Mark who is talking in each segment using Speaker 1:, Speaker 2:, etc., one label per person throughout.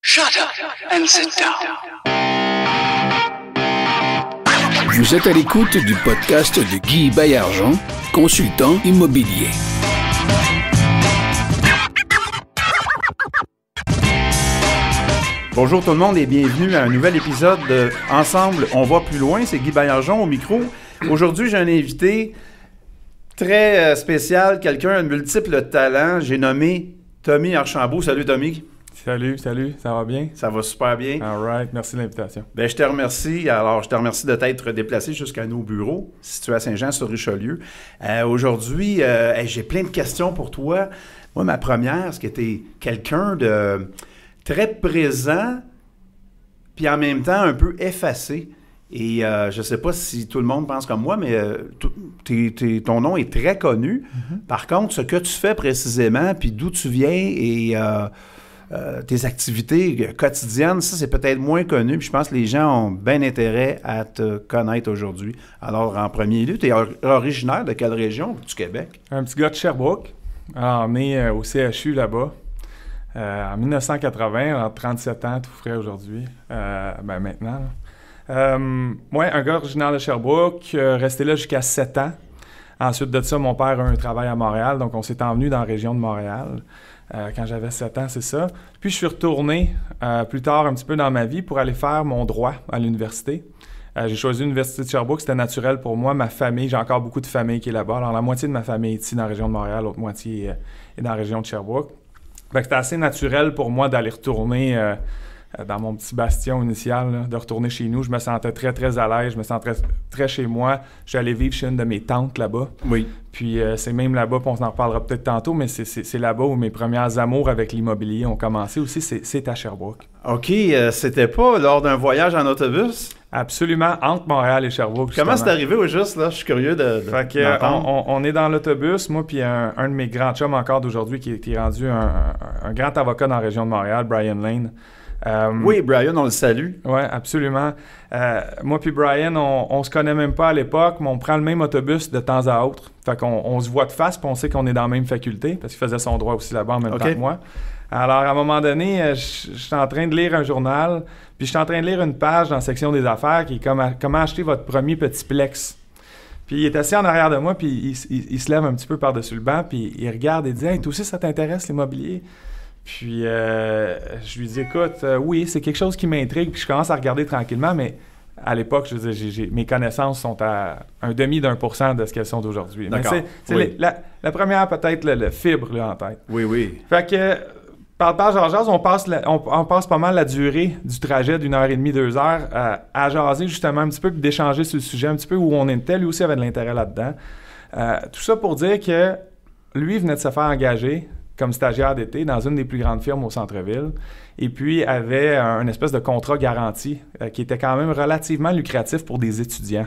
Speaker 1: Shut up and sit down.
Speaker 2: Vous êtes à l'écoute du podcast de Guy Baillargeon, consultant immobilier.
Speaker 3: Bonjour tout le monde et bienvenue à un nouvel épisode de Ensemble, on va plus loin. C'est Guy Baillargeon au micro. Aujourd'hui, j'ai un invité très spécial, quelqu'un de multiples talents. J'ai nommé Tommy Archambault. Salut Tommy.
Speaker 4: Salut, ça va bien?
Speaker 3: Ça va super bien.
Speaker 4: All right, merci de l'invitation.
Speaker 3: Je te remercie. Alors, je te remercie de t'être déplacé jusqu'à nos bureaux, situés à Saint-Jean-sur-Richelieu. Aujourd'hui, j'ai plein de questions pour toi. Moi, ma première, c'est que tu es quelqu'un de très présent, puis en même temps un peu effacé. Et je ne sais pas si tout le monde pense comme moi, mais ton nom est très connu. Mm-hmm. Par contre, ce que tu fais précisément, puis d'où tu viens et tes activités quotidiennes, ça, c'est peut-être moins connu. Puis je pense que les gens ont bien intérêt à te connaître aujourd'hui. Alors, en premier lieu, tu es originaire de quelle région du Québec?
Speaker 4: Un petit gars de Sherbrooke, né au CHU là-bas. En 1980, à 37 ans, tout frais aujourd'hui, maintenant. Moi, un gars originaire de Sherbrooke, resté là jusqu'à 7 ans. Ensuite de ça, mon père a un travail à Montréal, donc on s'est envenu dans la région de Montréal. Quand j'avais 7 ans, c'est ça. Puis je suis retourné plus tard un petit peu dans ma vie pour aller faire mon droit à l'université. J'ai choisi l'Université de Sherbrooke, c'était naturel pour moi. Ma famille, j'ai encore beaucoup de famille qui est là-bas. Alors la moitié de ma famille est ici dans la région de Montréal, l'autre moitié est dans la région de Sherbrooke. Fait que c'était assez naturel pour moi d'aller retourner dans mon petit bastion initial, là, de retourner chez nous. Je me sentais très, très à l'aise. Je me sentais très chez moi. Je suis allé vivre chez une de mes tantes là-bas. Oui. Puis c'est même là-bas, puis on en reparlera peut-être tantôt, mais c'est là-bas où mes premières amours avec l'immobilier ont commencé aussi. C'est à Sherbrooke.
Speaker 3: OK. C'était pas lors d'un voyage en autobus?
Speaker 4: Absolument, entre Montréal et Sherbrooke. Justement.
Speaker 3: Comment c'est arrivé au juste, là? Je suis curieux
Speaker 4: Fait que, on est dans l'autobus, moi puis un de mes grands chums encore d'aujourd'hui qui est rendu un grand avocat dans la région de Montréal, Brian Lane.
Speaker 3: Oui, Brian, on le salue.
Speaker 4: Oui, absolument. Moi puis Brian, on se connaît même pas à l'époque, mais on prend le même autobus de temps à autre. Fait qu'on se voit de face, puis on sait qu'on est dans la même faculté, parce qu'il faisait son droit aussi là-bas en même temps que moi. Alors, à un moment donné, je suis en train de lire un journal, puis je suis en train de lire une page dans la section des affaires qui est comment acheter votre premier petit plex. Puis il est assis en arrière de moi, puis il se lève un petit peu par-dessus le banc, puis il regarde et dit « Hey, toi aussi, ça t'intéresse, l'immobilier? » Puis je lui dis « Écoute, oui, c'est quelque chose qui m'intrigue. » Puis je commence à regarder tranquillement, mais à l'époque, je veux dire, mes connaissances sont à 0,1% de ce qu'elles sont d'aujourd'hui. D'accord. Mais c'est la première, peut-être, le fibre là, en tête.
Speaker 3: Oui, oui.
Speaker 4: Fait que, par Georges, on passe pas mal la durée du trajet d'1h30, 2 heures à jaser justement un petit peu, puis d'échanger sur le sujet un petit peu où on était. Lui aussi avait de l'intérêt là-dedans. Tout ça pour dire que lui venait de se faire engager comme stagiaire d'été dans une des plus grandes firmes au centre-ville, et puis avait un espèce de contrat garanti qui était quand même relativement lucratif pour des étudiants.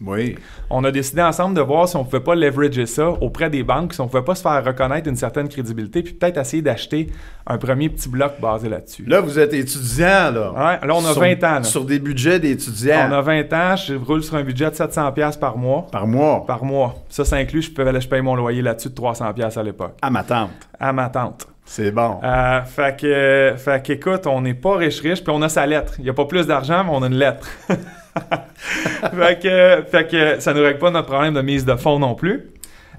Speaker 3: Oui.
Speaker 4: On a décidé ensemble de voir si on ne pouvait pas leverager ça auprès des banques, si on ne pouvait pas se faire reconnaître une certaine crédibilité, puis peut-être essayer d'acheter un premier petit bloc basé là-dessus.
Speaker 3: Là, vous êtes étudiant, là.
Speaker 4: Ouais, là, on a 20 ans. Là.
Speaker 3: Sur des budgets d'étudiants.
Speaker 4: On a 20 ans, je roule sur un budget de 700$ par mois.
Speaker 3: Par mois?
Speaker 4: Par mois. Ça inclut, je paye mon loyer là-dessus de 300$ à l'époque.
Speaker 3: À ma tante? À
Speaker 4: ma tante.
Speaker 3: C'est bon.
Speaker 4: Fait qu'écoute, on n'est pas riche, puis on a sa lettre. Il n'y a pas plus d'argent, mais on a une lettre. fait que ça ne nous règle pas notre problème de mise de fonds non plus.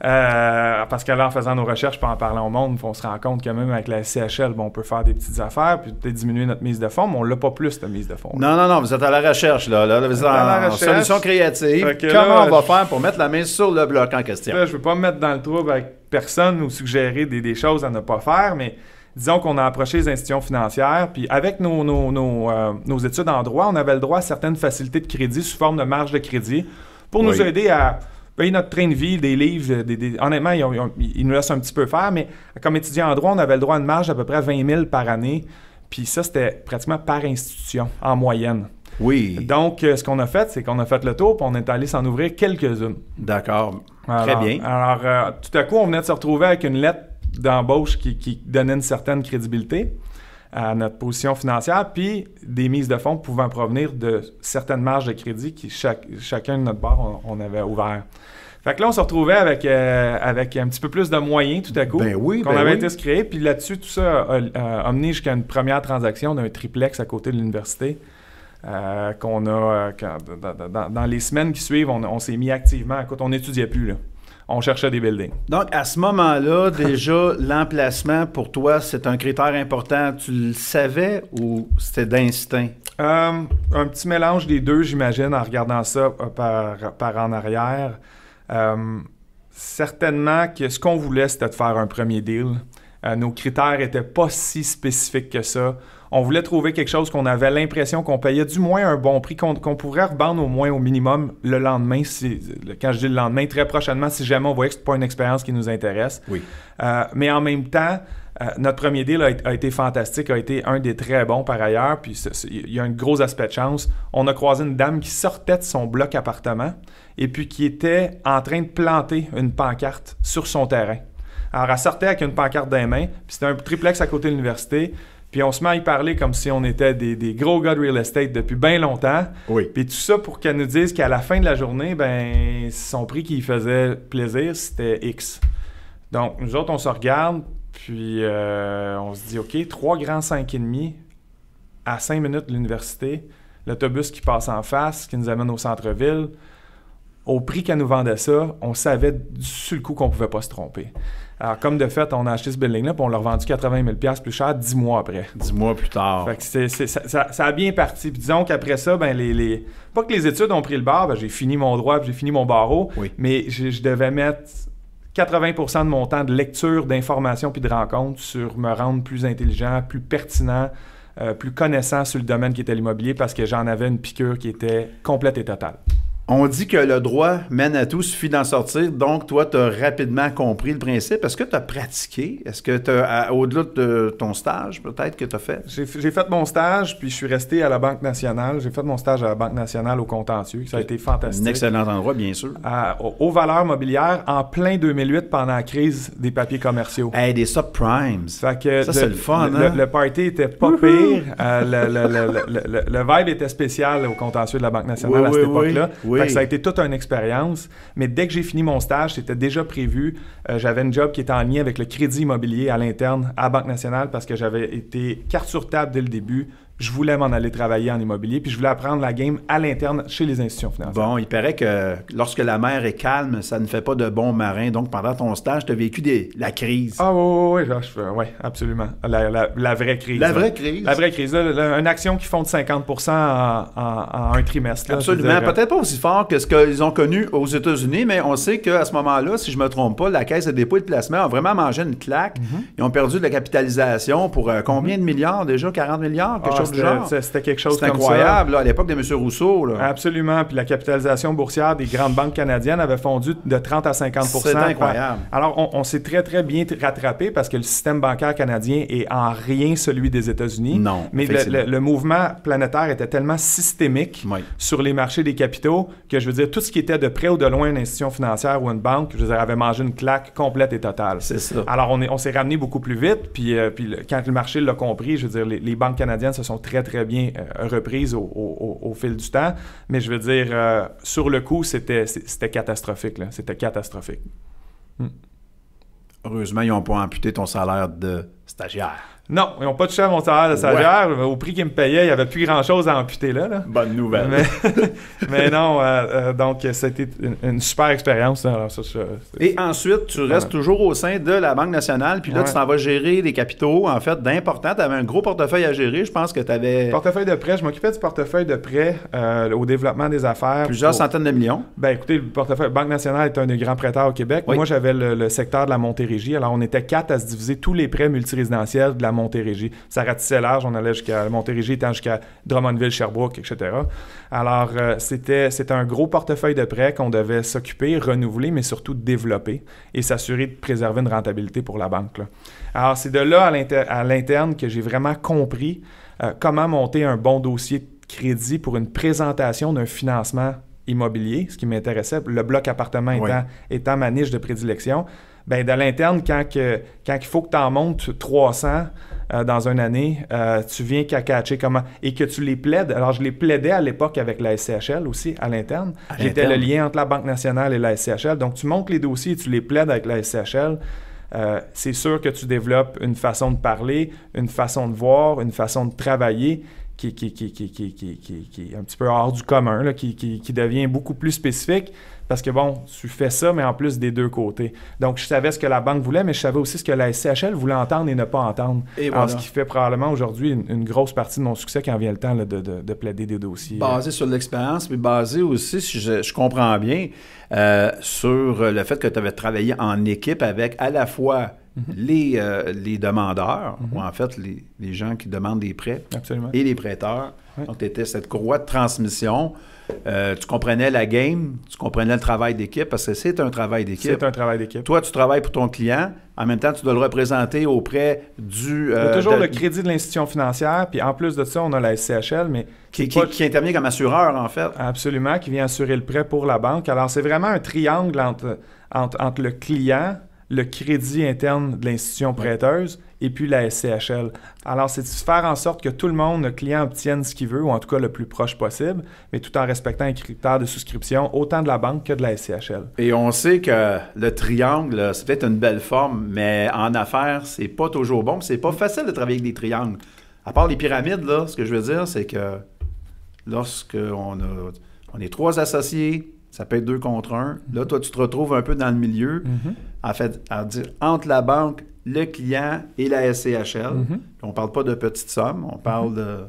Speaker 4: Parce que là, en faisant nos recherches et en parlant au monde, on se rend compte que même avec la CHL, on peut faire des petites affaires puis peut-être diminuer notre mise de fonds, mais on l'a pas plus, cette mise de fonds.
Speaker 3: Non, vous êtes à la recherche, là. Vous êtes en solution créative. Comment on va faire pour mettre la main sur le bloc en question?
Speaker 4: Là, je ne veux pas me mettre dans le trouble avec personne ou suggérer des choses à ne pas faire, mais disons qu'on a approché les institutions financières, puis avec nos études en droit, on avait le droit à certaines facilités de crédit sous forme de marge de crédit pour nous aider à payer notre train de vie, des livres. Honnêtement, ils nous laissent un petit peu faire, mais comme étudiant en droit, on avait le droit à une marge d'à peu près 20 000 par année, puis ça, c'était pratiquement par institution, en moyenne.
Speaker 3: Oui.
Speaker 4: Donc, ce qu'on a fait, c'est qu'on a fait le tour, puis on est allé s'en ouvrir quelques-unes.
Speaker 3: D'accord. Très bien.
Speaker 4: Alors, tout à coup, on venait de se retrouver avec une lettre d'embauche qui donnait une certaine crédibilité à notre position financière, puis des mises de fonds pouvant provenir de certaines marges de crédit qui, chacun de notre bord, on avait ouvert. Fait que là, on se retrouvait avec un petit peu plus de moyens tout à coup qu'on avait été se créer. Puis là-dessus, tout ça a amené jusqu'à une première transaction d'un triplex à côté de l'université qu'on a... dans les semaines qui suivent, on s'est mis activement... Écoute, on n'étudiait plus, là. On cherchait des buildings.
Speaker 3: Donc, à ce moment-là, déjà, l'emplacement, pour toi, c'est un critère important. Tu le savais ou c'était d'instinct?
Speaker 4: Un petit mélange des deux, j'imagine, en regardant ça par en arrière. Certainement que ce qu'on voulait, c'était de faire un premier deal. Nos critères n'étaient pas si spécifiques que ça. On voulait trouver quelque chose qu'on avait l'impression qu'on payait du moins un bon prix, qu'on pourrait revendre au moins au minimum le lendemain. Quand je dis le lendemain, très prochainement, si jamais on voyait que ce n'est pas une expérience qui nous intéresse.
Speaker 3: Oui.
Speaker 4: Mais en même temps, notre premier deal a été fantastique, a été un des très bons par ailleurs. Puis il y a un gros aspect de chance. On a croisé une dame qui sortait de son bloc appartement et puis qui était en train de planter une pancarte sur son terrain. Alors, elle sortait avec une pancarte dans les mains, puis c'était un triplex à côté de l'université. Puis on se met à y parler comme si on était des gros gars de real estate depuis bien longtemps.
Speaker 3: Oui.
Speaker 4: Puis tout ça pour qu'elle nous dise qu'à la fin de la journée, ben son prix qui lui faisait plaisir, c'était X. Donc, nous autres, on se regarde, puis on se dit, OK, 3 grands 5,5 à 5 minutes de l'université, l'autobus qui passe en face, qui nous amène au centre-ville. Au prix qu'elle nous vendait ça, on savait sur le coup qu'on ne pouvait pas se tromper. Alors, comme de fait, on a acheté ce building-là, puis on l'a revendu 80 000 plus cher 10 mois après.
Speaker 3: 10 mois plus tard.
Speaker 4: Fait que ça a bien parti. Puis disons qu'après ça, ben pas que les études ont pris le bord, ben j'ai fini mon droit, puis j'ai fini mon barreau, mais je devais mettre 80% de mon temps de lecture, d'information puis de rencontre sur me rendre plus intelligent, plus pertinent, plus connaissant sur le domaine qui était l'immobilier parce que j'en avais une piqûre qui était complète et totale.
Speaker 3: On dit que le droit mène à tout, suffit d'en sortir. Donc, toi, tu as rapidement compris le principe. Est-ce que tu as pratiqué? Est-ce que tu as, au-delà de ton stage, peut-être, que tu as fait?
Speaker 4: J'ai fait mon stage, puis je suis resté à la Banque nationale. J'ai fait mon stage à la Banque nationale au contentieux. Ça a été fantastique.
Speaker 3: Un excellent endroit, bien sûr.
Speaker 4: Aux valeurs mobilières, en plein 2008, pendant la crise des papiers commerciaux.
Speaker 3: Hey, des subprimes.
Speaker 4: Fait que
Speaker 3: ça, c'est le fun, hein?
Speaker 4: Le party était pas pire. Le vibe était spécial au contentieux de la Banque nationale à cette époque-là. Fait que ça a été toute une expérience. Mais dès que j'ai fini mon stage, c'était déjà prévu. J'avais une job qui était en lien avec le crédit immobilier à l'interne à Banque nationale parce que j'avais été carte sur table dès le début. Je voulais m'en aller travailler en immobilier, puis je voulais apprendre la game à l'interne chez les institutions financières.
Speaker 3: Bon, il paraît que lorsque la mer est calme, ça ne fait pas de bons marins. Donc, pendant ton stage, tu as vécu la crise.
Speaker 4: Ah oui, absolument. La vraie crise.
Speaker 3: La vraie crise.
Speaker 4: La vraie crise. Là, une action qui fonde 50% en un trimestre. Là,
Speaker 3: absolument. Peut-être pas aussi fort que ce qu'ils ont connu aux États-Unis, mais on sait qu'à ce moment-là, si je ne me trompe pas, la Caisse de dépôt et de placement a vraiment mangé une claque. Ils ont perdu de la capitalisation pour combien de milliards déjà? 40 milliards? Quelque chose
Speaker 4: C'était quelque chose comme
Speaker 3: incroyable, là, à l'époque de M. Rousseau. Là.
Speaker 4: Absolument. Puis la capitalisation boursière des grandes banques canadiennes avait fondu de 30 à 50%.
Speaker 3: C'est incroyable.
Speaker 4: Alors, on s'est très, très bien rattrapé parce que le système bancaire canadien est en rien celui des États-Unis.
Speaker 3: Non,
Speaker 4: mais le mouvement planétaire était tellement systémique sur les marchés des capitaux que, je veux dire, tout ce qui était de près ou de loin une institution financière ou une banque, je veux dire, avait mangé une claque complète et totale.
Speaker 3: C'est ça.
Speaker 4: Alors, on s'est ramené beaucoup plus vite. Puis quand le marché l'a compris, je veux dire, les banques canadiennes se sont très, très bien reprises au fil du temps. Mais je veux dire, sur le coup, c'était catastrophique. Là. C'était catastrophique.
Speaker 3: Heureusement, ils n'ont pas amputé ton salaire de stagiaire.
Speaker 4: Non, ils n'ont pas touché à mon salaire de stagiaire. Au prix qu'ils me payaient, il n'y avait plus grand-chose à amputer là.
Speaker 3: Bonne nouvelle.
Speaker 4: Mais non, donc c'était une super expérience. Alors,
Speaker 3: et ensuite, tu restes toujours au sein de la Banque nationale, puis là, tu t'en vas gérer des capitaux, en fait, d'importants. Tu avais un gros portefeuille à gérer. Je pense que tu avais...
Speaker 4: Portefeuille de prêt. Je m'occupais du portefeuille de prêt au développement des affaires.
Speaker 3: Plusieurs centaines de millions.
Speaker 4: Ben écoutez, le portefeuille Banque nationale est un des grands prêteurs au Québec. Moi, j'avais le secteur de la Montérégie. Alors, on était 4 à se diviser tous les prêts multirésidentiels de la Montérégie. Ça ratissait large, on allait jusqu'à Montérégie, étant jusqu'à Drummondville, Sherbrooke, etc. Alors, c'était un gros portefeuille de prêts qu'on devait s'occuper, renouveler, mais surtout développer et s'assurer de préserver une rentabilité pour la banque. Là. Alors, c'est de là à l'interne que j'ai vraiment compris comment monter un bon dossier de crédit pour une présentation d'un financement immobilier, ce qui m'intéressait, le bloc appartement étant ma niche de prédilection. Bien, de l'interne, quand il faut que tu en montes 300 dans une année, tu viens qu'à catcher comment... Et que tu les plaides. Alors, je les plaidais à l'époque avec la SCHL aussi, à l'interne. J'étais le lien entre la Banque nationale et la SCHL. Donc, tu montes les dossiers et tu les plaides avec la SCHL. C'est sûr que tu développes une façon de parler, une façon de voir, une façon de travailler qui est un petit peu hors du commun, là, qui devient beaucoup plus spécifique. Parce que, bon, tu fais ça, mais en plus des deux côtés. Donc, je savais ce que la banque voulait, mais je savais aussi ce que la SCHL voulait entendre et ne pas entendre.
Speaker 3: Et
Speaker 4: alors,
Speaker 3: voilà.
Speaker 4: ce qui fait probablement aujourd'hui une grosse partie de mon succès quand vient le temps là, de plaider des dossiers.
Speaker 3: Basé sur l'expérience, mais basé aussi, si je comprends bien, sur le fait que tu avais travaillé en équipe avec à la fois les demandeurs, ou en fait les gens qui demandent des prêts,
Speaker 4: Absolument.
Speaker 3: et les prêteurs.
Speaker 4: Oui.
Speaker 3: Donc, tu étais cette courroie de transmission. Tu comprenais la game, tu comprenais le travail d'équipe, parce que c'est un travail d'équipe.
Speaker 4: C'est un travail d'équipe.
Speaker 3: Toi, tu travailles pour ton client. En même temps, tu dois le représenter auprès du...
Speaker 4: Il y a toujours le crédit de l'institution financière, puis en plus de ça, on a la SCHL, mais...
Speaker 3: qui intervient comme assureur, en fait.
Speaker 4: Absolument, qui vient assurer le prêt pour la banque. Alors, c'est vraiment un triangle entre le client, le crédit interne de l'institution prêteuse et puis la SCHL. Alors, c'est de faire en sorte que tout le monde, le client, obtienne ce qu'il veut, ou en tout cas le plus proche possible, mais tout en respectant les critères de souscription, autant de la banque que de la SCHL.
Speaker 3: Et on sait que le triangle, là, c'est peut-être une belle forme, mais en affaires, c'est pas toujours bon. C'est pas facile de travailler avec des triangles. À part les pyramides, là, ce que je veux dire, c'est que lorsqu'on est 3 associés, ça peut être 2 contre 1. Là, toi, tu te retrouves un peu dans le milieu, en fait, à dire entre la banque, le client et la SCHL. On ne parle pas de petites sommes, on parle de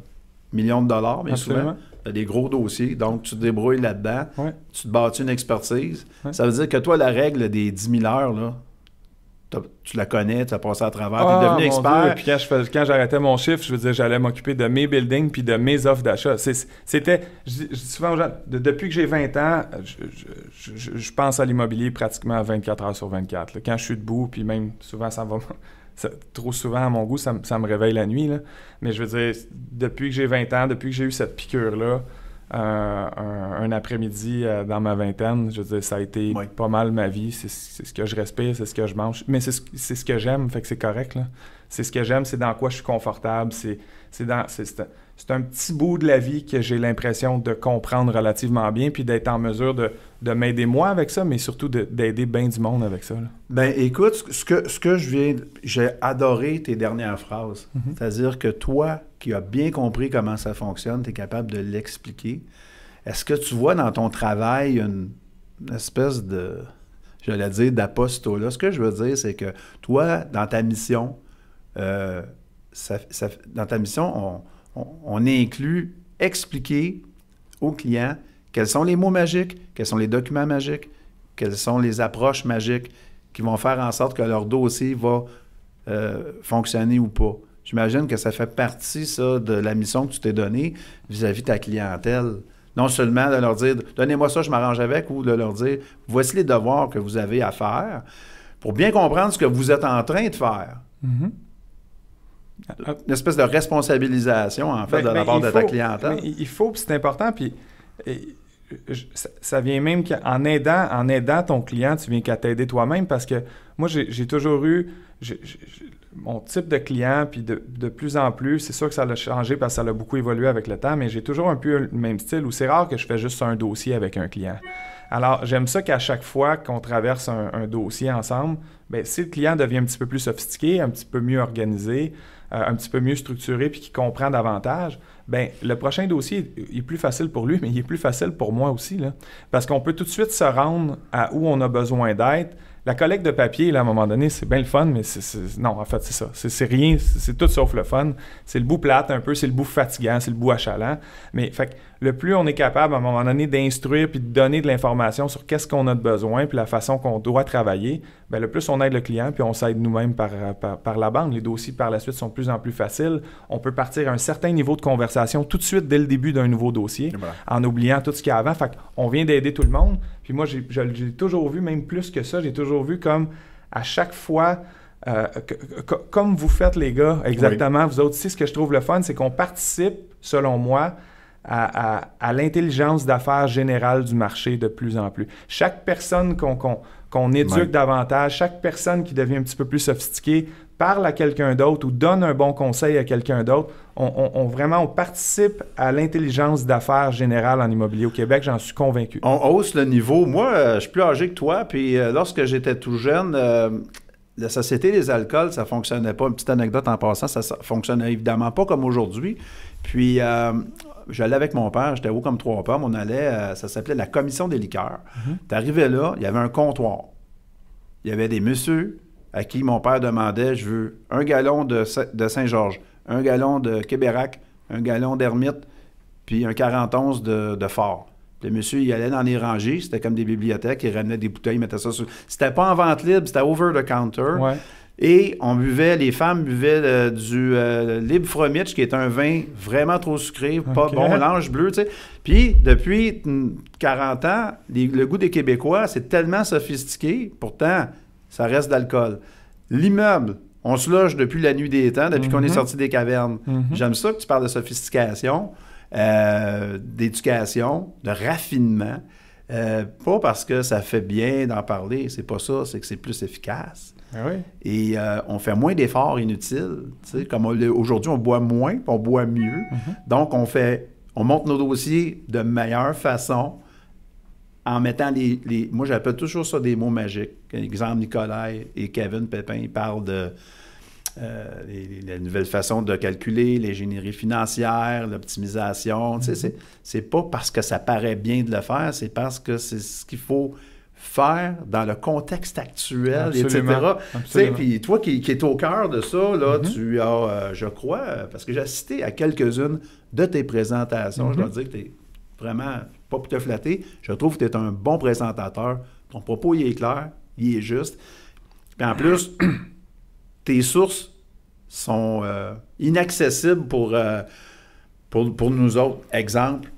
Speaker 3: millions de dollars, bien souvent. Tu as des gros dossiers, donc tu te débrouilles là-dedans.
Speaker 4: Ouais.
Speaker 3: Tu te bâtis une expertise.
Speaker 4: Ouais.
Speaker 3: Ça veut dire que toi, la règle des 10 000 heures, là, tu la connais, tu as passé à travers, tu es devenu expert.
Speaker 4: Dieu. Puis quand j'arrêtais mon chiffre, je veux dire, j'allais m'occuper de mes buildings puis de mes offres d'achat. C'était, je dis souvent aux gens, depuis que j'ai 20 ans, je pense à l'immobilier pratiquement 24 heures sur 24. Là. Quand je suis debout, puis même souvent, trop souvent à mon goût, ça me réveille la nuit. Là. Mais je veux dire, depuis que j'ai 20 ans, depuis que j'ai eu cette piqûre-là, un après-midi dans ma vingtaine, je veux dire, ça a été pas mal ma vie. C'est ce que je respire, c'est ce que je mange. Mais c'est ce que j'aime, fait que c'est correct. Là. C'est ce que j'aime, c'est dans quoi je suis confortable. C'est un petit bout de la vie que j'ai l'impression de comprendre relativement bien, puis d'être en mesure de m'aider moi avec ça, mais surtout d'aider bien du monde avec ça. Là.
Speaker 3: Ben écoute, ce que j'ai adoré tes dernières phrases. C'est-à-dire que toi, qui as bien compris comment ça fonctionne, tu es capable de l'expliquer. Est-ce que tu vois dans ton travail une espèce de, j'allais dire, d'apostolat? Ce que je veux dire, c'est que toi, dans ta mission, on inclut expliquer aux clients quels sont les mots magiques, quels sont les documents magiques, quelles sont les approches magiques qui vont faire en sorte que leur dossier va fonctionner ou pas. J'imagine que ça fait partie, ça, de la mission que tu t'es donnée vis-à-vis de ta clientèle. Non seulement de leur dire « Donnez-moi ça, je m'arrange avec » ou de leur dire « Voici les devoirs que vous avez à faire pour bien comprendre ce que vous êtes en train de faire. » Une espèce de responsabilisation, en fait, de la part de ta clientèle.
Speaker 4: Il faut, puis c'est important, puis ça vient même qu'en aidant ton client, tu viens qu'à t'aider toi-même, parce que moi, j'ai toujours eu mon type de client, puis de plus en plus, c'est sûr que ça a changé parce que ça a beaucoup évolué avec le temps, mais j'ai toujours un peu le même style où c'est rare que je fais juste un dossier avec un client. Alors, j'aime ça qu'à chaque fois qu'on traverse un dossier ensemble, bien, si le client devient un petit peu plus sophistiqué, un petit peu mieux organisé, un petit peu mieux structuré, puis qu'il comprend davantage, bien, le prochain dossier est plus facile pour lui, mais il est plus facile pour moi aussi, là. Parce qu'on peut tout de suite se rendre à où on a besoin d'être. La collecte de papier, là, à un moment donné, c'est bien le fun, mais non, en fait, c'est ça. C'est rien, c'est tout sauf le fun. C'est le bout plate un peu, c'est le bout fatigant, c'est le bout achalant. Mais fait que le plus on est capable, à un moment donné, d'instruire puis de donner de l'information sur qu'est-ce qu'on a de besoin puis la façon qu'on doit travailler, bien, le plus on aide le client puis on s'aide nous-mêmes par la banque. Les dossiers, par la suite, sont de plus en plus faciles. On peut partir à un certain niveau de conversation tout de suite dès le début d'un nouveau dossier, en oubliant tout ce qu'il y a avant. Fait qu'on vient d'aider tout le monde. Puis moi, j'ai toujours vu, même plus que ça, j'ai toujours vu comme à chaque fois, comme vous faites les gars, exactement, vous autres aussi, ce que je trouve le fun, c'est qu'on participe, selon moi, à l'intelligence d'affaires générale du marché de plus en plus. Chaque personne qu'on qu'on éduque davantage. Chaque personne qui devient un petit peu plus sophistiquée parle à quelqu'un d'autre ou donne un bon conseil à quelqu'un d'autre. On participe à l'intelligence d'affaires générale en immobilier au Québec, j'en suis convaincu.
Speaker 3: On hausse le niveau. Moi, je suis plus âgé que toi, puis lorsque j'étais tout jeune, la Société des alcools, ça fonctionnait pas. Une petite anecdote en passant, ça fonctionnait évidemment pas comme aujourd'hui. Puis, j'allais avec mon père, j'étais haut comme 3 pommes, on allait, ça s'appelait la commission des liqueurs. T'arrivais là, il y avait un comptoir. Il y avait des messieurs à qui mon père demandait, je veux 1 gallon de Saint-Georges, 1 gallon de Québérac, 1 gallon d'Hermite, puis un 41 de Fort. Le monsieur, il allait dans les rangées, c'était comme des bibliothèques, il ramenait des bouteilles, il mettait ça sur... C'était pas en vente libre, c'était over the counter.
Speaker 4: Ouais.
Speaker 3: Et on buvait, les femmes buvaient du Libre Fromage, qui est un vin vraiment trop sucré, pas bon, l'ange bleu, tu sais. Puis, depuis 40 ans, le goût des Québécois, c'est tellement sophistiqué, pourtant, ça reste d'alcool. L'immeuble, on se loge depuis la nuit des temps, depuis qu'on est sorti des cavernes. J'aime ça que tu parles de sophistication, d'éducation, de raffinement. Pas parce que ça fait bien d'en parler, c'est pas ça, c'est que c'est plus efficace.
Speaker 4: Oui.
Speaker 3: Et on fait moins d'efforts inutiles. Comme aujourd'hui, on boit moins, puis on boit mieux. Donc, on monte nos dossiers de meilleure façon en mettant moi, j'appelle toujours ça des mots magiques. Exemple, Nicolas et Kevin Pépin, ils parlent de la nouvelle façon de calculer, l'ingénierie financière, l'optimisation. C'est pas parce que ça paraît bien de le faire, c'est parce que c'est ce qu'il faut faire dans le contexte actuel,
Speaker 4: Absolument.
Speaker 3: etc. Puis toi qui es au cœur de ça, là, tu as, je crois, parce que j'ai assisté à quelques-unes de tes présentations, je dois dire que tu es vraiment, pas pour te flatter, je trouve que tu es un bon présentateur. Ton propos, il est clair, il est juste. Puis en plus, tes sources sont inaccessibles pour nous autres. Exemple,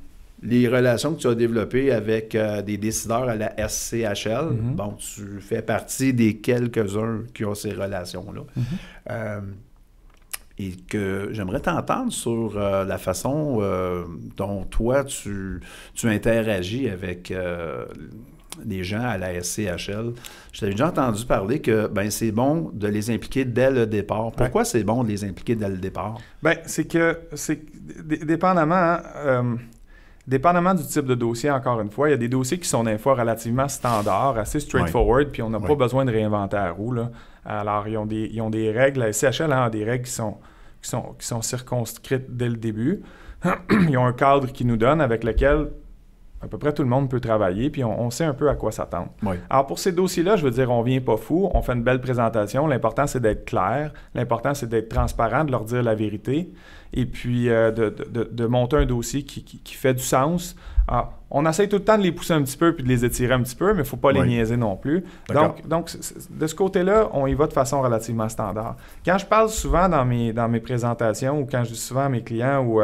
Speaker 3: les relations que tu as développées avec des décideurs à la SCHL, bon, tu fais partie des quelques-uns qui ont ces relations-là. Et que j'aimerais t'entendre sur la façon dont toi, tu interagis avec les gens à la SCHL. Je t'avais déjà entendu parler que c'est bon de les impliquer dès le départ. Pourquoi c'est bon de les impliquer dès le départ?
Speaker 4: C'est dépendamment du type de dossier, encore une fois, il y a des dossiers qui sont des fois relativement standards, assez straightforward, puis on n'a pas besoin de réinventer la roue, là. Alors, ils ont des règles, la SCHL a des règles qui sont circonscrites dès le début. Ils ont un cadre qu'ils nous donnent avec lequel à peu près tout le monde peut travailler, puis on sait un peu à quoi s'attendre.
Speaker 3: Oui.
Speaker 4: Alors, pour ces dossiers-là, je veux dire, on vient pas fou, on fait une belle présentation. L'important, c'est d'être clair. L'important, c'est d'être transparent, de leur dire la vérité, et puis de monter un dossier qui fait du sens. Alors, on essaie tout le temps de les pousser un petit peu puis de les étirer un petit peu, mais il ne faut pas les niaiser non plus. Donc, de ce côté-là, on y va de façon relativement standard. Quand je parle souvent dans mes présentations ou quand je dis souvent à mes clients ou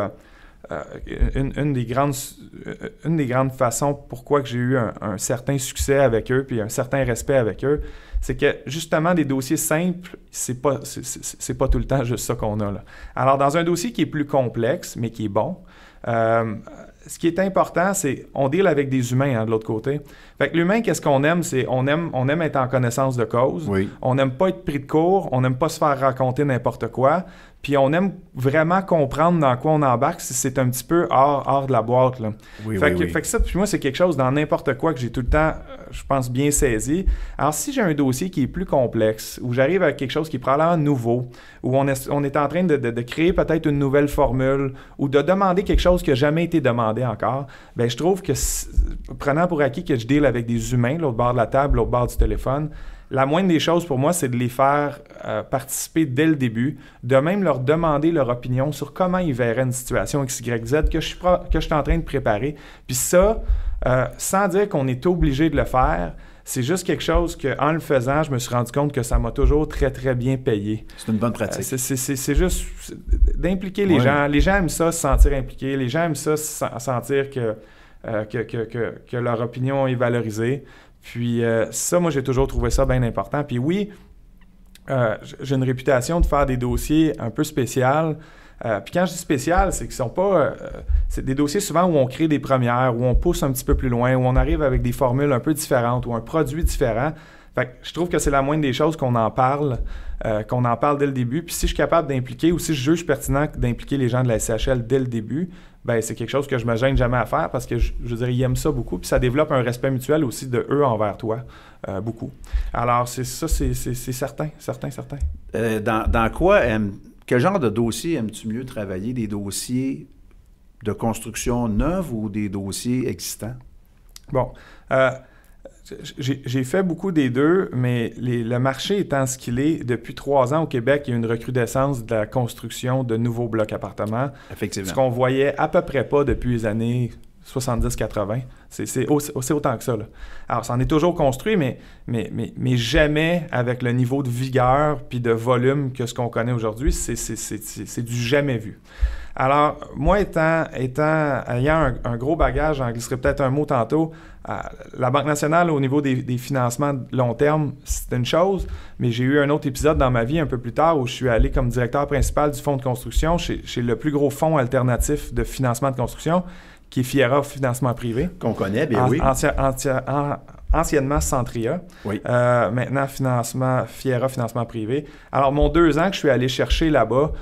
Speaker 4: une des grandes façons pourquoi que j'ai eu un certain succès avec eux puis un certain respect avec eux, c'est que justement des dossiers simples, c'est pas tout le temps juste ça qu'on a là. Alors dans un dossier qui est plus complexe mais qui est bon, ce qui est important, c'est on deal avec des humains de l'autre côté. Fait que l'humain, qu'est-ce qu'on aime? C'est on aime être en connaissance de cause. Oui. On n'aime pas être pris de court. On n'aime pas se faire raconter n'importe quoi. Puis on aime vraiment comprendre dans quoi on embarque si c'est un petit peu hors de la boîte, là. Fait que ça, puis moi, c'est quelque chose dans n'importe quoi que j'ai tout le temps, je pense, bien saisi. Alors, si j'ai un dossier qui est plus complexe, où j'arrive avec quelque chose qui est probablement nouveau, où on est en train de créer peut-être une nouvelle formule, ou de demander quelque chose qui n'a jamais été demandé encore, bien, je trouve que, prenant pour acquis que je deal avec des humains, l'autre bord de la table, l'autre bord du téléphone, la moindre des choses pour moi, c'est de les faire participer dès le début, de même leur demander leur opinion sur comment ils verraient une situation X, Y, Z que je suis en train de préparer. Puis ça, sans dire qu'on est obligé de le faire, c'est juste quelque chose qu'en le faisant, je me suis rendu compte que ça m'a toujours très, très bien payé.
Speaker 3: C'est une bonne pratique.
Speaker 4: C'est juste d'impliquer les gens. Les gens aiment ça, se sentir impliqués. Les gens aiment ça, sentir que leur opinion est valorisée. Puis ça, moi, j'ai toujours trouvé ça bien important. Puis oui, j'ai une réputation de faire des dossiers un peu spéciaux. Puis quand je dis spécial, c'est qu'ils sont pas... c'est des dossiers souvent où on crée des premières, où on pousse un petit peu plus loin, où on arrive avec des formules un peu différentes, ou un produit différent. Fait que je trouve que c'est la moindre des choses qu'on en parle dès le début. Puis si je suis capable d'impliquer ou si je juge pertinent d'impliquer les gens de la SCHL dès le début, ben c'est quelque chose que je me gêne jamais à faire parce que je veux dire, ils aiment ça beaucoup. Puis ça développe un respect mutuel aussi de eux envers toi, beaucoup. Alors c'est certain.
Speaker 3: Dans quoi, quel genre de dossier aimes-tu mieux travailler? Des dossiers de construction neuve ou des dossiers existants?
Speaker 4: Bon, j'ai fait beaucoup des deux, mais le marché étant ce qu'il est, depuis 3 ans au Québec, il y a une recrudescence de la construction de nouveaux blocs appartements.
Speaker 3: Effectivement.
Speaker 4: Ce qu'on voyait à peu près pas depuis les années 70-80. C'est autant que ça, là. Alors, ça en est toujours construit, mais jamais avec le niveau de vigueur puis de volume que ce qu'on connaît aujourd'hui. C'est du jamais vu. Alors, moi, ayant un gros bagage, j'en glisserai peut-être un mot tantôt, la Banque nationale, au niveau des financements de long terme, c'est une chose, mais j'ai eu un autre épisode dans ma vie un peu plus tard où je suis allé comme directeur principal du fonds de construction chez le plus gros fonds alternatif de financement de construction, qui est Fiera Financement Privé.
Speaker 3: Qu'on connaît, bien oui.
Speaker 4: Anciennement Centria.
Speaker 3: Oui.
Speaker 4: Maintenant, Fiera Financement Privé. Alors, mon 2 ans que je suis allé chercher là-bas,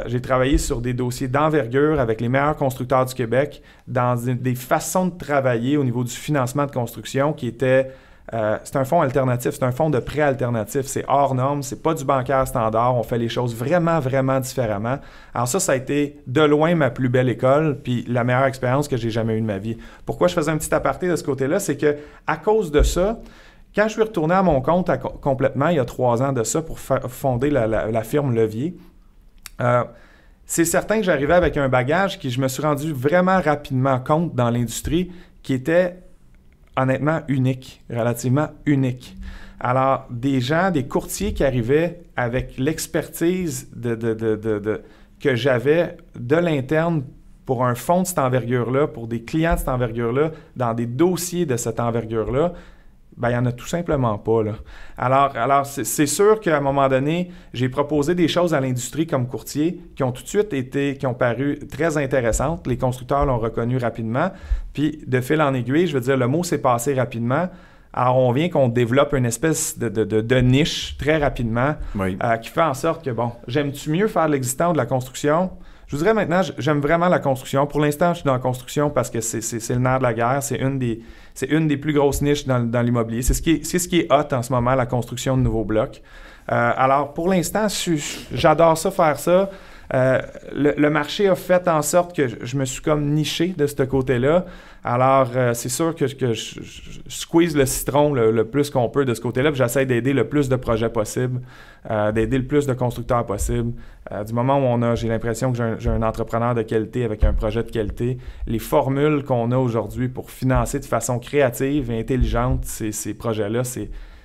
Speaker 4: j'ai travaillé sur des dossiers d'envergure avec les meilleurs constructeurs du Québec dans des façons de travailler au niveau du financement de construction qui étaient... c'est un fonds alternatif, c'est un fonds de prêt alternatif. C'est hors norme, c'est pas du bancaire standard. On fait les choses vraiment, vraiment différemment. Alors ça a été de loin ma plus belle école puis la meilleure expérience que j'ai jamais eue de ma vie. Pourquoi je faisais un petit aparté de ce côté-là? C'est que à cause de ça, quand je suis retourné à mon compte complètement, il y a 3 ans de ça, pour fonder la firme Levier, c'est certain que j'arrivais avec un bagage qui je me suis rendu vraiment rapidement compte dans l'industrie qui était honnêtement unique, relativement unique. Alors, des courtiers qui arrivaient avec l'expertise que j'avais de l'interne pour un fonds de cette envergure-là, pour des clients de cette envergure-là, dans des dossiers de cette envergure-là, ben il n'y en a tout simplement pas, là. Alors c'est sûr qu'à un moment donné, j'ai proposé des choses à l'industrie comme courtier qui ont tout de suite qui ont paru très intéressantes. Les constructeurs l'ont reconnu rapidement. Puis, de fil en aiguille, je veux dire, le mot s'est passé rapidement. Alors, on vient qu'on développe une espèce de niche très rapidement,
Speaker 3: oui.
Speaker 4: Qui fait en sorte que, bon, j'aime-tu mieux faire de l'existant ou de la construction? Je vous dirais maintenant, j'aime vraiment la construction. Pour l'instant, je suis dans la construction parce que c'est le nerf de la guerre. C'est une des plus grosses niches dans l'immobilier. C'est ce qui est hot en ce moment, la construction de nouveaux blocs. Alors, pour l'instant, j'adore ça, faire ça. Le marché a fait en sorte que je me suis comme niché de ce côté-là. Alors, c'est sûr que je squeeze le citron le plus qu'on peut de ce côté-là, puis j'essaie d'aider le plus de projets possible, d'aider le plus de constructeurs possible. Du moment où j'ai l'impression que j'ai un entrepreneur de qualité avec un projet de qualité, les formules qu'on a aujourd'hui pour financer de façon créative et intelligente ces projets-là,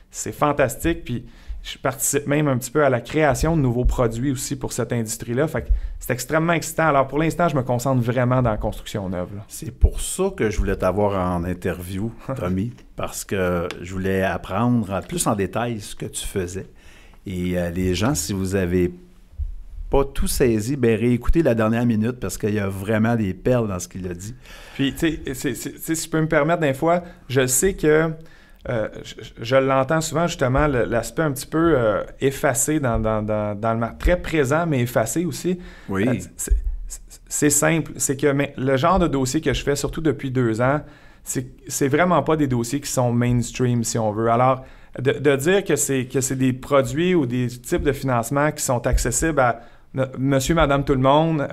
Speaker 4: c'est fantastique. Puis, je participe même un petit peu à la création de nouveaux produits aussi pour cette industrie-là. Fait que c'est extrêmement excitant. Alors, pour l'instant, je me concentre vraiment dans la construction neuve, là.
Speaker 3: C'est pour ça que je voulais t'avoir en interview, Tommy, parce que je voulais apprendre plus en détail ce que tu faisais. Et les gens, si vous n'avez pas tout saisi, bien, réécoutez la dernière minute parce qu'il y a vraiment des perles dans ce qu'il a dit. Puis,
Speaker 4: tu sais, si je peux me permettre, des fois, je sais que je l'entends souvent, justement, l'aspect un petit peu effacé dans le très présent, mais effacé aussi.
Speaker 3: Oui.
Speaker 4: C'est simple. C'est que le genre de dossier que je fais, surtout depuis 2 ans, c'est vraiment pas des dossiers qui sont mainstream, si on veut. Alors, de dire que c'est des produits ou des types de financement qui sont accessibles à monsieur, madame, tout le monde,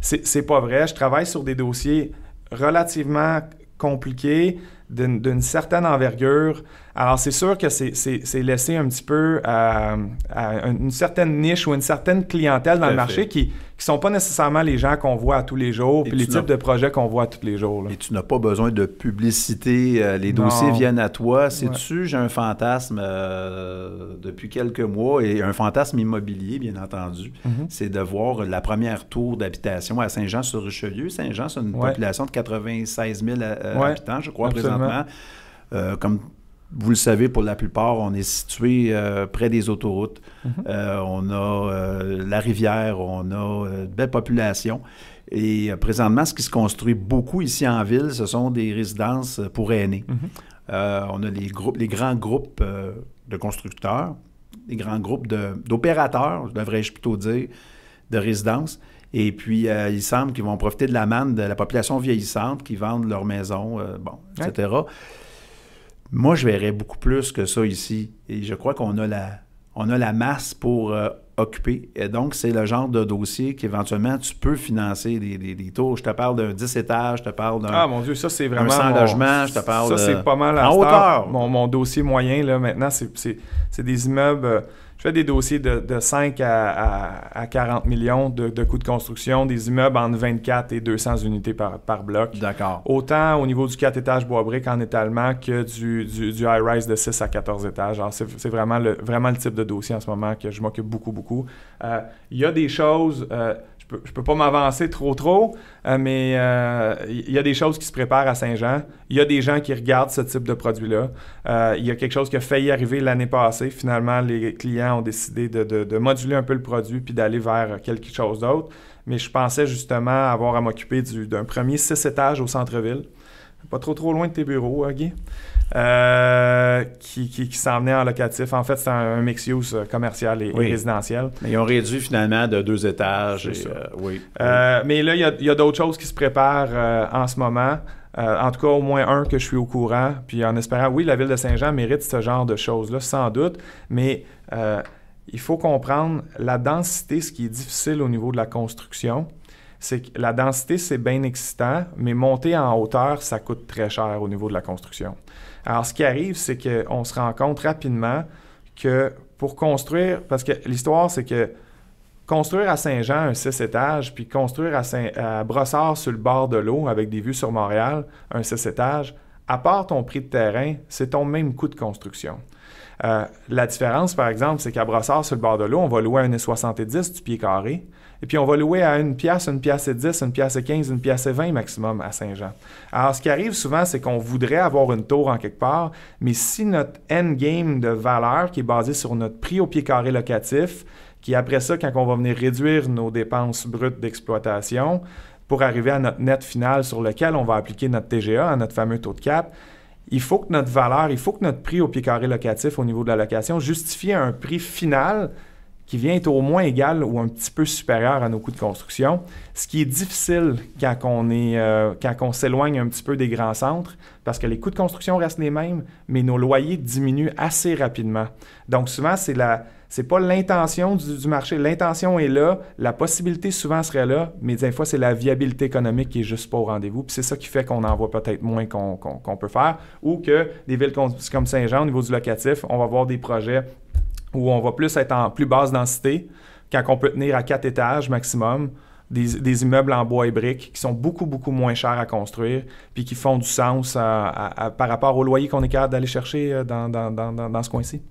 Speaker 4: c'est pas vrai. Je travaille sur des dossiers relativement compliqués, d'une certaine envergure. Alors, c'est sûr que c'est laissé un petit peu à une certaine niche ou une certaine clientèle dans le marché qui ne sont pas nécessairement les gens qu'on voit à tous les jours, puis les types de projets qu'on voit à tous les jours, là.
Speaker 3: Et tu n'as pas besoin de publicité. Les dossiers viennent à toi. Sais-tu, j'ai un fantasme depuis quelques mois, et un fantasme immobilier, bien entendu. Mm-hmm. C'est de voir la première tour d'habitation à Saint-Jean-sur-Richelieu. Saint-Jean, c'est une population de 96 000 habitants, je crois, présentement. Comme vous le savez, pour la plupart, on est situé près des autoroutes. Mm-hmm. On a la rivière, on a une belle population. Et présentement, ce qui se construit beaucoup ici en ville, ce sont des résidences pour aînés. Mm-hmm. On a les grands groupes de constructeurs, des grands groupes d'opérateurs, devrais-je plutôt dire, de résidences. Et puis, il semble qu'ils vont profiter de la manne de la population vieillissante qui vendent leurs maisons, etc. Moi, je verrais beaucoup plus que ça ici. Et je crois qu'on a la masse pour occuper. Et donc, c'est le genre de dossier qu'éventuellement, tu peux financer des tours. Je te parle d'un 10 étages, je te parle d'un...
Speaker 4: Ah, mon Dieu, ça, c'est vraiment...
Speaker 3: 100 logements, je te parle
Speaker 4: ça, c'est pas mal
Speaker 3: en hauteur.
Speaker 4: Mon dossier moyen, là, maintenant, c'est des immeubles... Je fais des dossiers de 5 à 40 millions de coûts de construction, des immeubles entre 24 et 200 unités par bloc.
Speaker 3: D'accord.
Speaker 4: Autant au niveau du 4 étages bois-briques en étalement que du high-rise de 6 à 14 étages. Alors, c'est vraiment le type de dossier en ce moment que je m'occupe beaucoup. Il y a des choses... Je peux pas m'avancer trop, mais il y a des choses qui se préparent à Saint-Jean. Il y a des gens qui regardent ce type de produit-là. Il y a quelque chose qui a failli arriver l'année passée. Finalement, les clients ont décidé de moduler un peu le produit puis d'aller vers quelque chose d'autre. Mais je pensais justement avoir à m'occuper d'un premier 6 étages au centre-ville. Pas trop loin de tes bureaux, Guy. Qui s'en venait en locatif. En fait, c'est un mix-use commercial et résidentiel.
Speaker 3: Mais ils ont réduit finalement de 2 étages.
Speaker 4: Mais là, il y a d'autres choses qui se préparent en ce moment. En tout cas, au moins un que je suis au courant. Puis en espérant, oui, la ville de Saint-Jean mérite ce genre de choses-là, sans doute. Mais il faut comprendre la densité, ce qui est difficile au niveau de la construction. C'est que la densité, c'est bien excitant, mais monter en hauteur, ça coûte très cher au niveau de la construction. Alors, ce qui arrive, c'est qu'on se rend compte rapidement que pour construire, parce que l'histoire, c'est que construire à Saint-Jean un 6 étages, puis construire à Brossard sur le bord de l'eau avec des vues sur Montréal, un 6 étages, à part ton prix de terrain, c'est ton même coût de construction. La différence, par exemple, c'est qu'à Brossard, sur le bord de l'eau, on va louer à 1,70 du pied carré. Et puis, on va louer à 1 pièce, 1 pièce et 10, 1 pièce et 15, 1 pièce et 20 maximum à Saint-Jean. Alors, ce qui arrive souvent, c'est qu'on voudrait avoir une tour en quelque part, mais si notre endgame de valeur, qui est basé sur notre prix au pied carré locatif, qui après ça, quand on va venir réduire nos dépenses brutes d'exploitation, pour arriver à notre net final sur lequel on va appliquer notre TGA, notre fameux taux de cap, il faut que notre valeur, il faut que notre prix au pied carré locatif au niveau de la location justifie un prix final qui vient être au moins égal ou un petit peu supérieur à nos coûts de construction, ce qui est difficile quand on s'éloigne un petit peu des grands centres, parce que les coûts de construction restent les mêmes, mais nos loyers diminuent assez rapidement. Donc souvent, c'est pas l'intention du marché. L'intention est là, la possibilité souvent serait là, mais des fois, c'est la viabilité économique qui est juste pas au rendez-vous. Puis c'est ça qui fait qu'on en voit peut-être moins qu'on peut faire, ou que des villes comme Saint-Jean, au niveau du locatif, on va voir des projets où on va plus être en plus basse densité, quand on peut tenir à 4 étages maximum, des immeubles en bois et briques qui sont beaucoup moins chers à construire, puis qui font du sens par rapport au loyer qu'on est capable d'aller chercher dans ce coin-ci.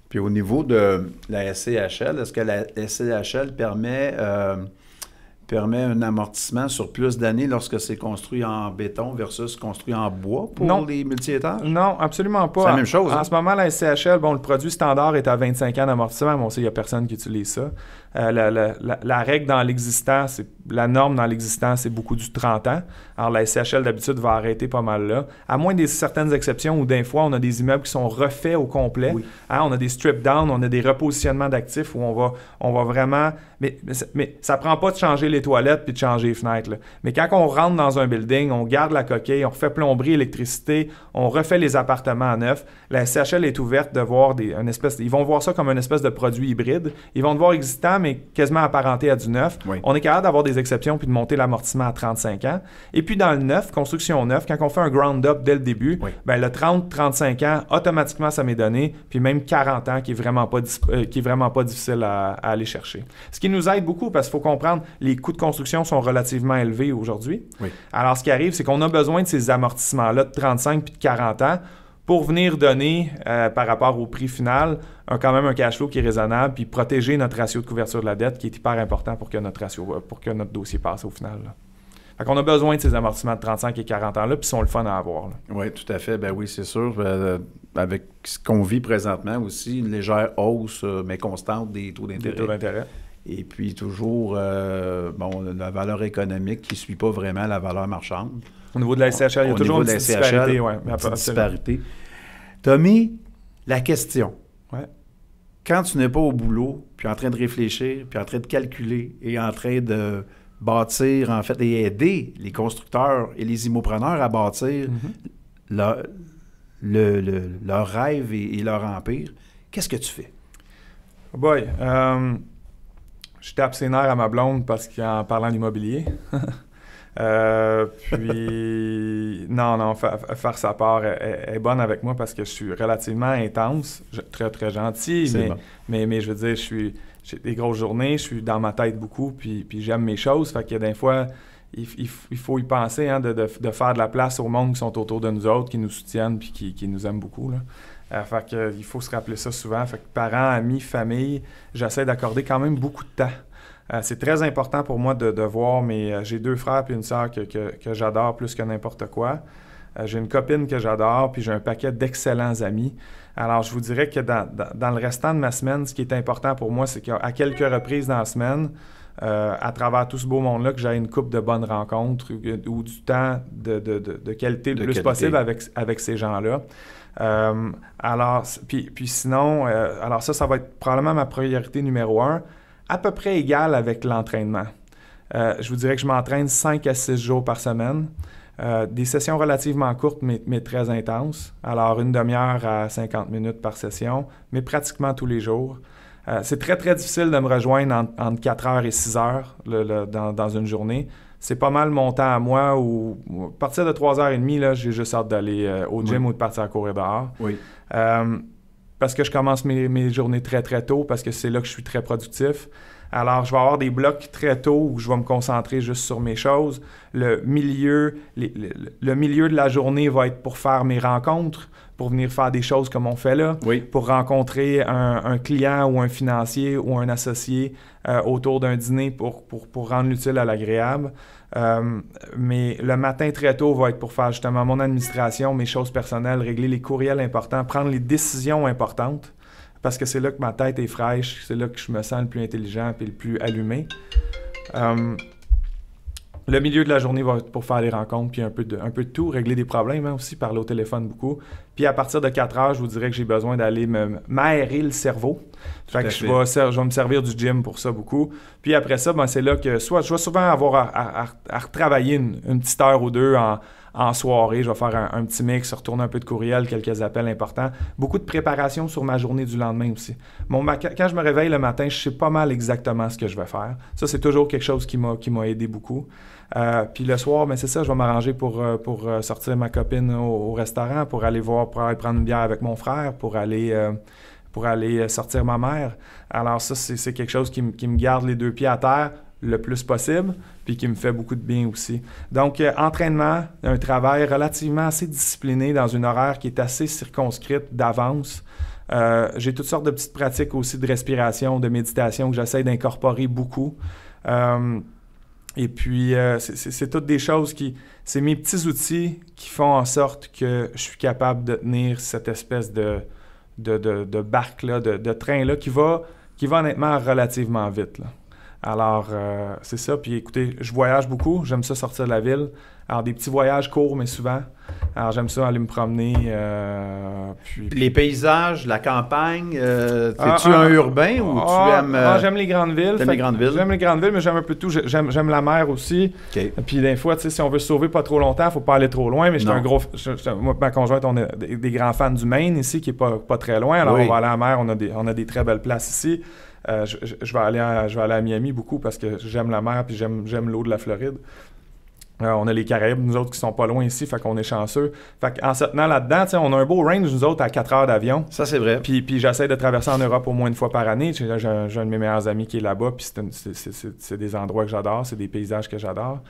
Speaker 3: Puis au niveau de la SCHL, est-ce que la SCHL permet un amortissement sur plus d'années lorsque c'est construit en béton versus construit en bois pour les multi-étages?
Speaker 4: Non, absolument pas.
Speaker 3: C'est la même chose.
Speaker 4: En ce moment, la SCHL, le produit standard est à 25 ans d'amortissement, mais on sait qu'il n'y a personne qui utilise ça. La règle dans l'existant, la norme dans l'existant, c'est beaucoup du 30 ans. Alors, la SCHL, d'habitude, va arrêter pas mal là. À moins des certaines exceptions où, des fois, on a des immeubles qui sont refaits au complet. Oui. On a des strip-down, on a des repositionnements d'actifs où on va vraiment... Mais ça prend pas de changer les toilettes puis de changer les fenêtres, là. Mais quand on rentre dans un building, on garde la coquille, on refait plomberie, électricité, on refait les appartements à neuf. La SCHL est ouverte de voir ils vont voir ça comme une espèce de produit hybride. Ils vont le voir existant, mais quasiment apparenté à du neuf. Oui. On est capable d'avoir des exceptions puis de monter l'amortissement à 35 ans. Et puis dans le neuf, construction neuf, quand on fait un ground-up dès le début, le 30-35 ans, automatiquement, ça m'est donné, puis même 40 ans qui est vraiment pas difficile à aller chercher. Ce qui nous aide beaucoup, parce qu'il faut comprendre, les coûts de construction sont relativement élevés aujourd'hui. Oui. Alors, ce qui arrive, c'est qu'on a besoin de ces amortissements-là de 35 puis de 40 ans pour venir donner, par rapport au prix final, quand même un cash flow qui est raisonnable, puis protéger notre ratio de couverture de la dette, qui est hyper important pour que notre dossier passe au final, là. Fait qu'on a besoin de ces amortissements de 35 et 40 ans-là, puis ils sont le fun à avoir, là.
Speaker 3: Oui, tout à fait. Ben oui, c'est sûr. Avec ce qu'on vit présentement aussi, une légère hausse, mais constante des taux d'intérêt. Et puis toujours, la valeur économique qui ne suit pas vraiment la valeur marchande.
Speaker 4: Au niveau de la SCHL, il y a toujours une petite disparité.
Speaker 3: Disparité. T'as mis la question.
Speaker 4: Ouais.
Speaker 3: Quand tu n'es pas au boulot, puis en train de réfléchir, puis en train de calculer, et en train de bâtir, en fait, et aider les constructeurs et les immopreneurs à bâtir leur rêve et leur empire, qu'est-ce que tu fais?
Speaker 4: Oh boy, je tape ses nerfs à ma blonde parce qu'en parlant d'immobilier. Puis, non, faire sa part est bonne avec moi parce que je suis relativement intense, très, très gentil, mais je veux dire, j'ai des grosses journées, je suis dans ma tête beaucoup, puis j'aime mes choses, fait que des fois, il faut y penser, hein, de faire de la place au monde qui sont autour de nous autres, qui nous soutiennent, puis qui nous aiment beaucoup, là. Fait que, il faut se rappeler ça souvent. Fait que parents, amis, famille, j'essaie d'accorder quand même beaucoup de temps. C'est très important pour moi de voir j'ai 2 frères puis une sœur que j'adore plus que n'importe quoi. J'ai une copine que j'adore, puis j'ai un paquet d'excellents amis. Alors, je vous dirais que dans le restant de ma semaine, ce qui est important pour moi, c'est qu'à quelques reprises dans la semaine, à travers tout ce beau monde-là, que j'ai une couple de bonnes rencontres ou du temps de qualité le plus possible avec ces gens-là. Alors, puis sinon, alors ça va être probablement ma priorité numéro 1, à peu près égale avec l'entraînement. Je vous dirais que je m'entraîne 5 à 6 jours par semaine. Des sessions relativement courtes, mais très intenses. Alors, une demi-heure à 50 minutes par session, mais pratiquement tous les jours. C'est très, très difficile de me rejoindre entre 4 heures et 6 heures dans une journée. C'est pas mal mon temps à moi où, à partir de 3h30, là, j'ai juste hâte d'aller au gym ou de partir à courir dehors.
Speaker 3: Oui.
Speaker 4: Parce que je commence mes journées très, très tôt, parce que c'est là que je suis très productif. Alors, je vais avoir des blocs très tôt où je vais me concentrer juste sur mes choses. Le milieu de la journée va être pour faire mes rencontres, pour venir faire des choses comme on fait là, pour rencontrer un client ou un financier ou un associé autour d'un dîner pour rendre l'utile à l'agréable. Mais le matin très tôt va être pour faire justement mon administration, mes choses personnelles, régler les courriels importants, prendre les décisions importantes. Parce que c'est là que ma tête est fraîche, c'est là que je me sens le plus intelligent et le plus allumé. Le milieu de la journée va être pour faire les rencontres, puis un peu de tout, régler des problèmes, hein, aussi, parler au téléphone beaucoup. Puis à partir de 4 heures, je vous dirais que j'ai besoin d'aller m'aérer le cerveau. Fait que je vais me servir du gym pour ça beaucoup. Puis après ça, c'est là que soit je vais souvent avoir à retravailler une petite heure ou deux en soirée. Je vais faire un petit mix, retourner un peu de courriel, quelques appels importants. Beaucoup de préparation sur ma journée du lendemain aussi. Quand je me réveille le matin, je sais pas mal exactement ce que je vais faire. Ça, c'est toujours quelque chose qui m'a aidé beaucoup. Puis le soir, c'est ça, je vais m'arranger pour sortir ma copine au restaurant, pour aller prendre une bière avec mon frère, pour aller sortir ma mère. Alors ça, c'est quelque chose qui me garde les 2 pieds à terre le plus possible, puis qui me fait beaucoup de bien aussi. Donc, entraînement, un travail relativement assez discipliné dans une horaire qui est assez circonscrite d'avance. J'ai toutes sortes de petites pratiques aussi de respiration, de méditation que j'essaie d'incorporer beaucoup. Et puis, c'est toutes des choses c'est mes petits outils qui font en sorte que je suis capable de tenir cette espèce de barque-là, de train-là qui va honnêtement relativement vite, là. Alors, c'est ça. Puis écoutez, je voyage beaucoup. J'aime ça sortir de la ville. Alors, des petits voyages courts, mais souvent. Alors, j'aime ça aller me promener.
Speaker 3: Les paysages, la campagne, es-tu un urbain ou tu aimes...
Speaker 4: j'aime les grandes villes.
Speaker 3: T'aimes les grandes villes?
Speaker 4: J'aime les grandes villes, mais j'aime un peu tout. J'aime la mer aussi.
Speaker 3: Okay.
Speaker 4: Puis des fois, tu sais, si on veut se sauver pas trop longtemps, il ne faut pas aller trop loin. Mais moi et ma conjointe, on est des grands fans du Maine ici, qui n'est pas très loin. Alors, on va aller à la mer. On a des très belles places ici. Je vais aller à Miami beaucoup parce que j'aime la mer puis j'aime l'eau de la Floride. On a les Caraïbes, nous autres, qui sont pas loin ici, fait qu'on est chanceux. Fait qu'en se tenant là-dedans, on a un beau range, nous autres, à 4 heures d'avion.
Speaker 3: Ça, c'est vrai.
Speaker 4: Puis j'essaie de traverser en Europe au moins une fois par année. J'ai un de mes meilleurs amis qui est là-bas, puis c'est des endroits que j'adore, c'est des paysages que j'adore.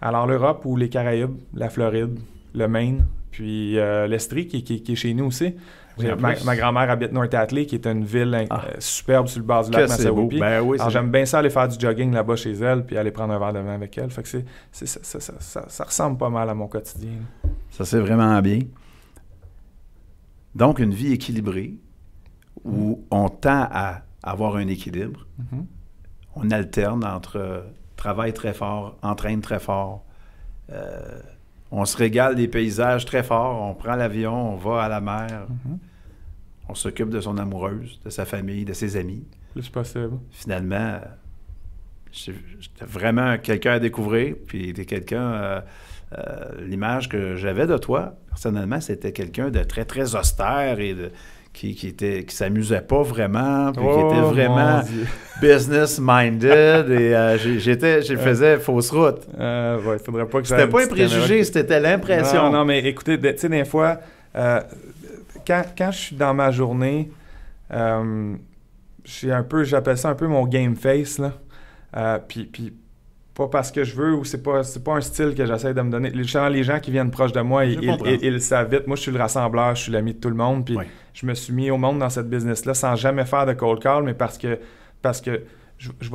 Speaker 4: Alors l'Europe ou les Caraïbes, la Floride, le Maine, puis l'Estrie, qui est chez nous aussi. Ma grand-mère habite North Atlee, qui est une ville superbe sur le bord du lac Massawappi. Alors j'aime bien ça aller faire du jogging là-bas chez elle, puis aller prendre un verre de vin avec elle. Fait que ça ressemble pas mal à mon quotidien.
Speaker 3: Ça, c'est vraiment bien. Donc, une vie équilibrée, où on tend à avoir un équilibre. Mm-hmm. On alterne entre travail très fort, entraîne très fort. On se régale des paysages très forts. On prend l'avion, on va à la mer. On s'occupe de son amoureuse, de sa famille, de ses amis.
Speaker 4: Plus possible.
Speaker 3: Finalement, j'étais vraiment quelqu'un à découvrir. Puis t'es quelqu'un... l'image que j'avais de toi, personnellement, c'était quelqu'un de très, très austère et qui s'amusait pas vraiment, puis qui était vraiment business-minded et je faisais fausse route.
Speaker 4: Ouais, faudrait pas que
Speaker 3: c'était pas un préjugé, c'était l'impression.
Speaker 4: Non, mais écoutez, tu sais, des fois, quand je suis dans ma journée, j'appelle ça un peu mon game face, là. Puis pas parce que je veux ou c'est pas un style que j'essaie de me donner. Les gens qui viennent proches de moi, ils le savent vite. Moi, je suis le rassembleur, je suis l'ami de tout le monde. Puis je me suis mis au monde dans cette business-là sans jamais faire de cold call, mais parce que je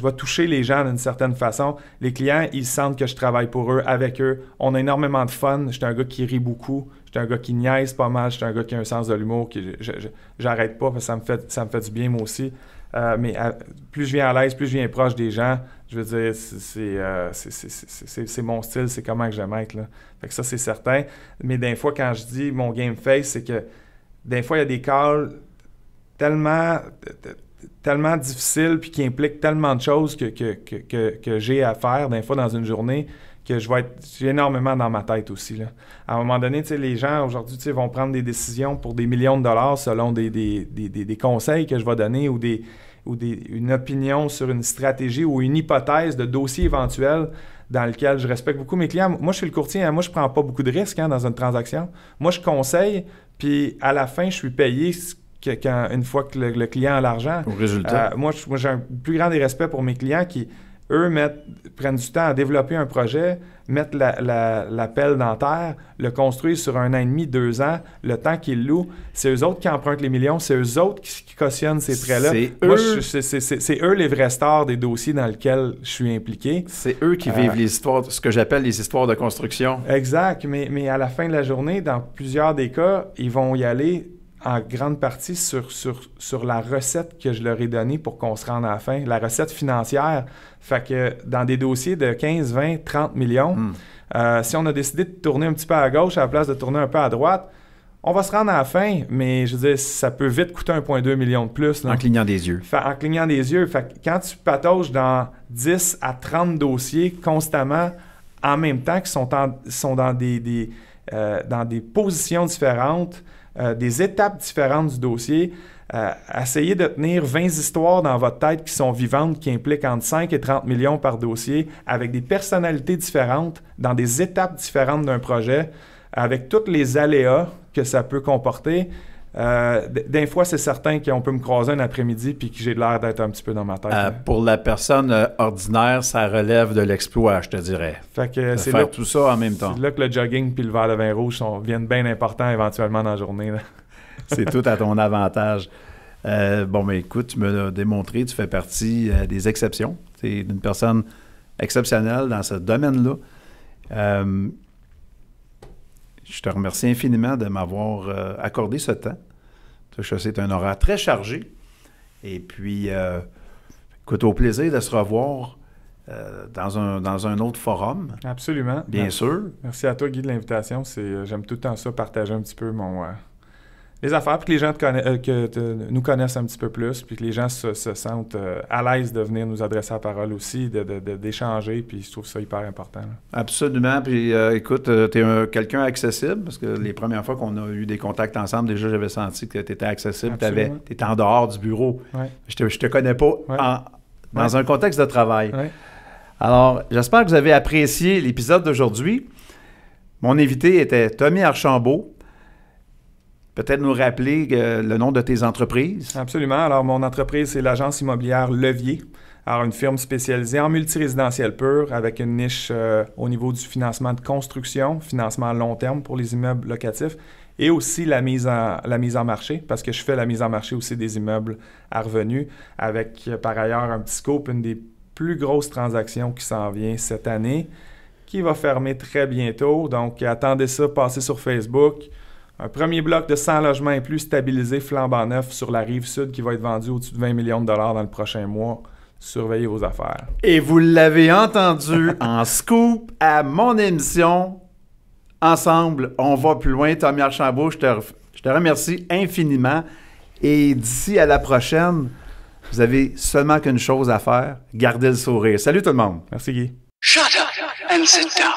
Speaker 4: vais toucher les gens d'une certaine façon. Les clients, ils sentent que je travaille pour eux, avec eux. On a énormément de fun. J'étais un gars qui rit beaucoup. J'étais un gars qui niaise pas mal. J'étais un gars qui a un sens de l'humour. J'arrête pas parce que ça me fait du bien, moi aussi. Mais plus je viens à l'aise, plus je viens proche des gens, je veux dire, c'est mon style, c'est comment que j'aime être, là. Fait que ça, c'est certain. Mais des fois, quand je dis mon game face, c'est que des fois, il y a des calls tellement difficiles puis qui impliquent tellement de choses que j'ai à faire, des fois, dans une journée, que j'ai énormément dans ma tête aussi, là. À un moment donné, tu sais, les gens, aujourd'hui, tu sais, vont prendre des décisions pour des millions de dollars selon des conseils que je vais donner ou une opinion sur une stratégie ou une hypothèse de dossier éventuel dans lequel je respecte beaucoup mes clients. Moi, je suis le courtier, hein, moi, je prends pas beaucoup de risques dans une transaction. Moi, je conseille, puis à la fin, je suis payé une fois que le client a l'argent.
Speaker 3: Au résultat.
Speaker 4: Moi, j'ai un plus grand des respects pour mes clients qui, eux, prennent du temps à développer un projet, mettre la pelle dans terre, le construire sur 1 an et demi, 2 ans, le temps qu'ils louent. C'est eux autres qui empruntent les millions, c'est eux autres qui cautionnent ces prêts-là. C'est eux les vrais stars des dossiers dans lesquels je suis impliqué. C'est
Speaker 3: eux qui vivent les histoires, ce que j'appelle les histoires de construction.
Speaker 4: Exact, mais à la fin de la journée, dans plusieurs des cas, ils vont y aller en grande partie sur la recette que je leur ai donnée pour qu'on se rende à la fin, la recette financière. Fait que dans des dossiers de 15, 20, 30 millions, si on a décidé de tourner un petit peu à gauche à la place de tourner un peu à droite, on va se rendre à la fin, mais je veux dire, ça peut vite coûter 1,2 million de plus, là.
Speaker 3: En clignant des yeux.
Speaker 4: En clignant des yeux. Fait que quand tu patauges dans 10 à 30 dossiers constamment, en même temps, qui sont dans des positions différentes, des étapes différentes du dossier, essayez de tenir 20 histoires dans votre tête qui sont vivantes, qui impliquent entre 5 et 30 millions par dossier, avec des personnalités différentes, dans des étapes différentes d'un projet, avec tous les aléas que ça peut comporter. Des fois, c'est certain qu'on peut me croiser un après-midi puis que j'ai l'air d'être un petit peu dans ma tête.
Speaker 3: Pour la personne ordinaire, ça relève de l'exploit, je te dirais.
Speaker 4: Fait que
Speaker 3: c'est faire tout ça en même temps.
Speaker 4: C'est là que le jogging puis le verre de vin rouge viennent bien importants éventuellement dans la journée, là.
Speaker 3: C'est tout à ton avantage. Mais écoute, tu me l'as démontré, tu fais partie des exceptions. Tu es une personne exceptionnelle dans ce domaine-là. Je te remercie infiniment de m'avoir accordé ce temps. C'est un horaire très chargé. Et puis, écoute, au plaisir de se revoir dans un autre forum.
Speaker 4: Absolument.
Speaker 3: Bien sûr.
Speaker 4: Merci à toi, Guy, de l'invitation. J'aime tout le temps ça, partager un petit peu les affaires, puis que les gens nous connaissent un petit peu plus, puis que les gens se sentent à l'aise de venir nous adresser la parole aussi, d'échanger, puis je trouve ça hyper important, là. Absolument.
Speaker 3: Puis écoute, tu es quelqu'un accessible, parce que les premières fois qu'on a eu des contacts ensemble, déjà j'avais senti que tu étais accessible, tu étais en dehors du bureau.
Speaker 4: Ouais.
Speaker 3: Je te connais pas dans un contexte de travail.
Speaker 4: Ouais.
Speaker 3: Alors, j'espère que vous avez apprécié l'épisode d'aujourd'hui. Mon invité était Tommy Archambault. Peut-être nous rappeler le nom de tes entreprises?
Speaker 4: Absolument. Alors, mon entreprise, c'est l'agence immobilière Levier. Alors, une firme spécialisée en multirésidentiel pur avec une niche au niveau du financement de construction, financement à long terme pour les immeubles locatifs et aussi la mise en marché, parce que je fais la mise en marché aussi des immeubles à revenus avec, par ailleurs, un petit scope, une des plus grosses transactions qui s'en vient cette année, qui va fermer très bientôt. Donc, attendez ça, passez sur Facebook. Un premier bloc de 100 logements et plus stabilisé, flambant neuf sur la rive sud qui va être vendu au-dessus de 20 millions de dollars dans le prochain mois. surveillez vos affaires.
Speaker 3: Et vous l'avez entendu en scoop à mon émission. Ensemble, on va plus loin. Tommy Archambault, je te remercie infiniment. Et d'ici à la prochaine, vous avez seulement qu'une chose à faire, gardez le sourire. Salut tout le monde.
Speaker 4: Merci Guy.
Speaker 1: Shut up and sit down.